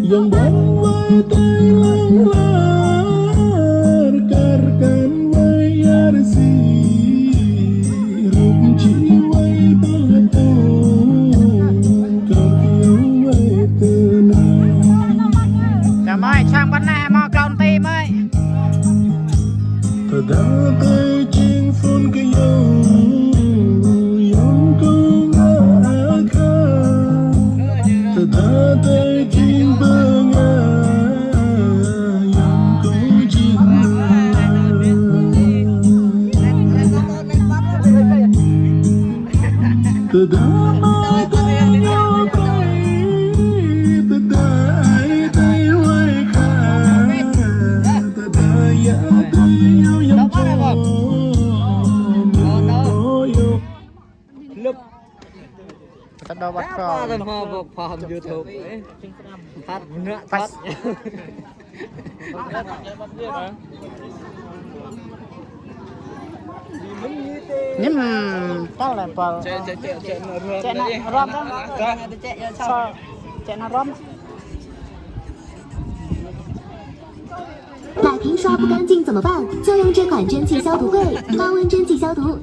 yang bawa telah rekarkan bayar si rụng jiwa batu kau kiu tenang. Chào mời sang bên này mò clown tim ơi. Ta đã tay chinh phun cái dòng cũng ngã khá. Ta đã tay chinh bơ ngã cũng chinh ta đã mai tay nhau tay ta đã ai tay hoài khá. Ta đã ya tay nhau yang cho Tao đâu bắt cò. Tao mau phàm YouTube ấy. Phát nữa phát. Nhưng tao là bờ. Chạy nó rom đó. Chạy nó rom. 奶瓶刷不干净怎么办？就用这款蒸汽消毒柜，高温蒸汽消毒。